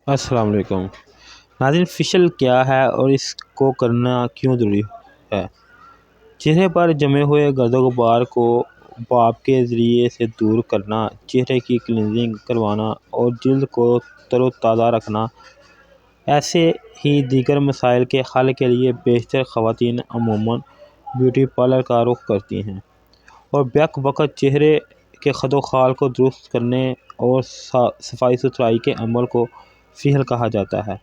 السلام علیکم ناظرین، فیشل کیا ہے اور اس کو کرنا کیوں ضروری ہے؟ چہرے پر جمے ہوئے گرد و غبار کو بھاپ کے ذریعے سے دور کرنا، چہرے کی کلینزنگ کروانا اور جلد کو تر و تازہ رکھنا، ایسے ہی دیگر مسائل کے حل کے لیے بیشتر خواتین عموماً بیوٹی پارلر کا رخ کرتی ہیں، اور بیک وقت چہرے کے خد و خال کو درست کرنے اور صفائی ستھرائی کے عمل کو فیشل کہا جاتا ہے۔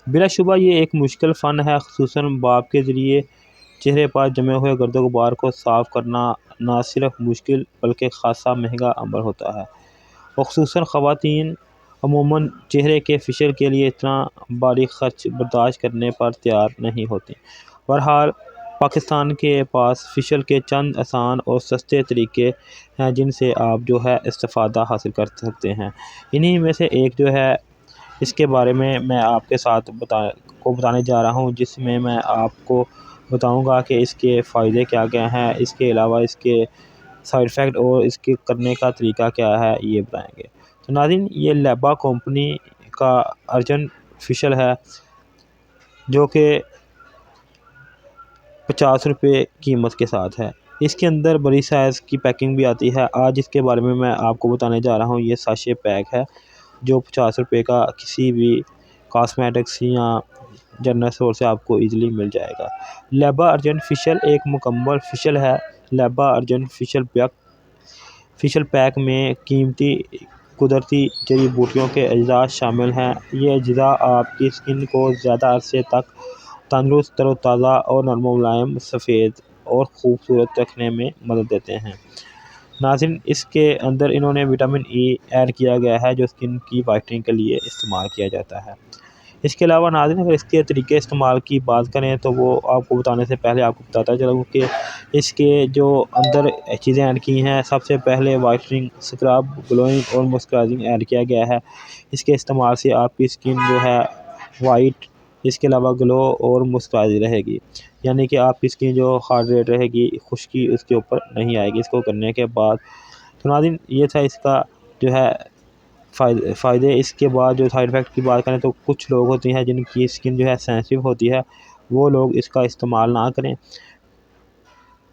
بلا شبہ یہ ایک مشکل فن ہے، خصوصاً بھاپ کے ذریعے چہرے پر جمے ہوئے گرد و غبار کو صاف کرنا نہ صرف مشکل بلکہ خاصا مہنگا عمل ہوتا ہے، اور خصوصاً خواتین عموماً چہرے کے فیشل کے لیے اتنا بھاری خرچ برداشت کرنے پر تیار نہیں ہوتی۔ بہرحال پاکستان کے پاس فیشل کے چند آسان اور سستے طریقے ہیں جن سے آپ استفادہ حاصل کر سکتے ہیں۔ انہی میں سے ایک اس کے بارے میں آپ کے ساتھ بتانے جا رہا ہوں، جس میں آپ کو بتاؤں گا کہ اس کے فائدے کیا کیا ہیں، اس کے علاوہ اس کے سائیڈ ایفیکٹ اور اس کے کرنے کا طریقہ کیا ہے، یہ بتائیں گے۔ تو ناظرین، یہ لیبا کمپنی کا ارجن فیشل ہے جو کہ 50 روپے قیمت کے ساتھ ہے۔ اس کے اندر بڑی سائز کی پیکنگ بھی آتی ہے۔ آج اس کے بارے میں آپ کو بتانے جا رہا ہوں۔ یہ ساشے پیک ہے جو 50 روپے کا کسی بھی کاسمیٹکس یا جنرل اسٹور سے آپ کو ایزیلی مل جائے گا۔ لیبا ارجن فیشل ایک مکمل فیشل ہے۔ لیبا ارجن فیشل پیک میں قیمتی قدرتی جڑی بوٹیوں کے اجزاء شامل ہیں۔ یہ اجزاء آپ کی اسکن کو زیادہ عرصے تک تندرست، تر و تازہ اور نرم و ملائم، سفید اور خوبصورت رکھنے میں مدد دیتے ہیں۔ ناظرین، اس کے اندر انہوں نے وٹامن ای ایڈ کیا گیا ہے جو اسکن کی وائٹننگ کے لیے استعمال کیا جاتا ہے۔ اس کے علاوہ ناظرین، اگر اس کے طریقے استعمال کی بات کریں تو وہ آپ کو بتانے سے پہلے آپ کو بتاتا چلوں کہ اس کے جو اندر چیزیں ایڈ کی ہیں، سب سے پہلے وائٹننگ، اسکرب، گلوئنگ اور موئسچرائزنگ ایڈ کیا گیا ہے۔ اس کے استعمال سے آپ کی اسکن وائٹ، اس کے علاوہ گلو اور موئسچرائز رہے گی، یعنی کہ آپ کی اسکن جو ہائیڈریٹ رہے گی، خشکی اس کے اوپر نہیں آئے گی اس کو کرنے کے بعد۔ تو ناظرین، یہ تھا اس کا فائدے۔ اس کے بعد جو سائیڈ ایفیکٹ کی بات کریں تو کچھ لوگ ہوتے ہیں جن کی اسکن سینسٹیو ہوتی ہے، وہ لوگ اس کا استعمال نہ کریں،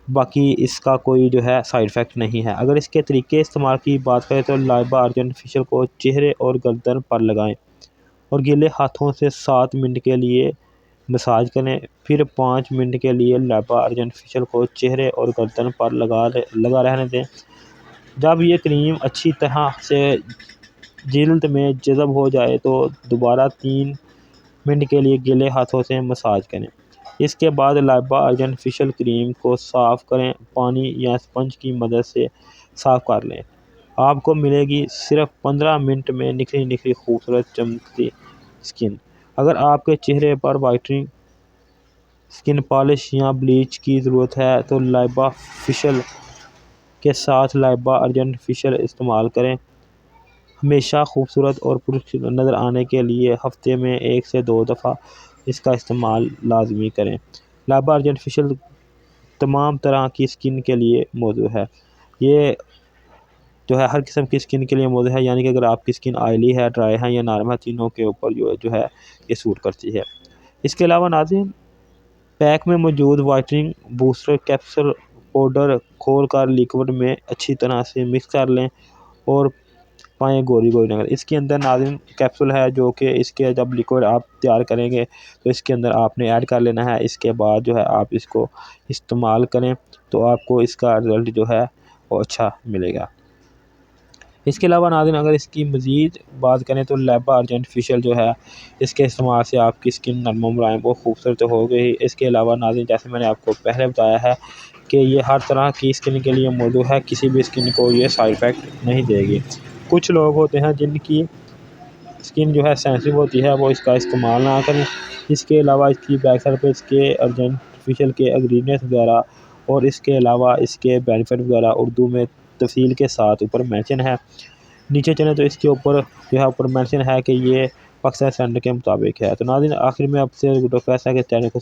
باقی اس کا کوئی سائیڈ ایفیکٹ نہیں ہے۔ اگر اس کے طریقے استعمال کی بات کریں تو لیبا ارجن فیشل کو چہرے اور گردن پر لگائیں اور گیلے ہاتھوں سے 7 منٹ کے لیے مساج کریں، پھر 5 منٹ کے لیے لیبا ارجن فیشل کو چہرے اور گردن پر لگا رہنے دیں۔ جب یہ کریم اچھی طرح سے جلد میں جذب ہو جائے تو دوبارہ 3 منٹ کے لیے گیلے ہاتھوں سے مساج کریں۔ اس کے بعد لیبا ارجن فیشل کریم کو صاف کریں، پانی یا اسپنج کی مدد سے صاف کر لیں۔ آپ کو ملے گی صرف 15 منٹ میں نکھری نکھری خوبصورت چمکتی اسکن۔ اگر آپ کے چہرے پر وائٹننگ، اسکن پالش یا بلیچ کی ضرورت ہے تو لیبا فیشل کے ساتھ لیبا ارجن فیشل استعمال کریں۔ ہمیشہ خوبصورت اور پرسکون نظر آنے کے لیے ہفتے میں 1 سے 2 دفعہ اس کا استعمال لازمی کریں۔ لیبا ارجن فیشل تمام طرح کی اسکن کے لیے موزوں ہے۔ یہ ہر قسم کی اسکن کے لیے موزوں ہے، یعنی کہ اگر آپ کی اسکن آئلی ہے، ڈرائی ہے یا نارمل ہے، تینوں کے اوپر یہ سوٹ کرتی ہے۔ اس کے علاوہ ناظرین، پیک میں موجود وائٹننگ بوسٹر کیپسول پاؤڈر کھول کر لیکوڈ میں اچھی طرح سے مکس کر لیں اور پائیں گوری نظر۔ اس کے اندر ناظرین کیپسول ہے جو کہ اس کے جب لیکوڈ آپ تیار کریں گے تو اس کے اندر آپ نے ایڈ کر لینا ہے۔ اس کے بعد آپ اس کو استعمال کریں تو آپ کو اس کا رزلٹ وہ اچھا ملے گا۔ اس کے علاوہ ناظرین، اگر اس کی مزید بات کریں تو لیبا ارجن فیشل اس کے استعمال سے آپ کی اسکن نرم و ملائم اور خوبصورت ہو گئی۔ اس کے علاوہ ناظرین، جیسے میں نے آپ کو پہلے بتایا ہے کہ یہ ہر طرح کی اسکن کے لیے موزوں ہے، کسی بھی اسکن کو یہ سائیڈ ایفیکٹ نہیں دے گی۔ کچھ لوگ ہوتے ہیں جن کی اسکن سینسٹیو ہوتی ہے، وہ اس کا استعمال نہ کریں۔ اس کے علاوہ اس کی بیک سائڈ پہ اس کے ارجن فیشل کے انگریڈینٹس وغیرہ اور اس کے علاوہ اس کے بینیفٹ وغیرہ اردو میں تفصیل کے ساتھ اوپر مینشن ہے۔ نیچے چلیں تو اس کے اوپر مینشن ہے کہ یہ پاکستان اسٹینڈرڈ کے مطابق ہے۔ تو ناظرین، آخر میں آپ سے ریکویسٹ ہے کہ چینل کو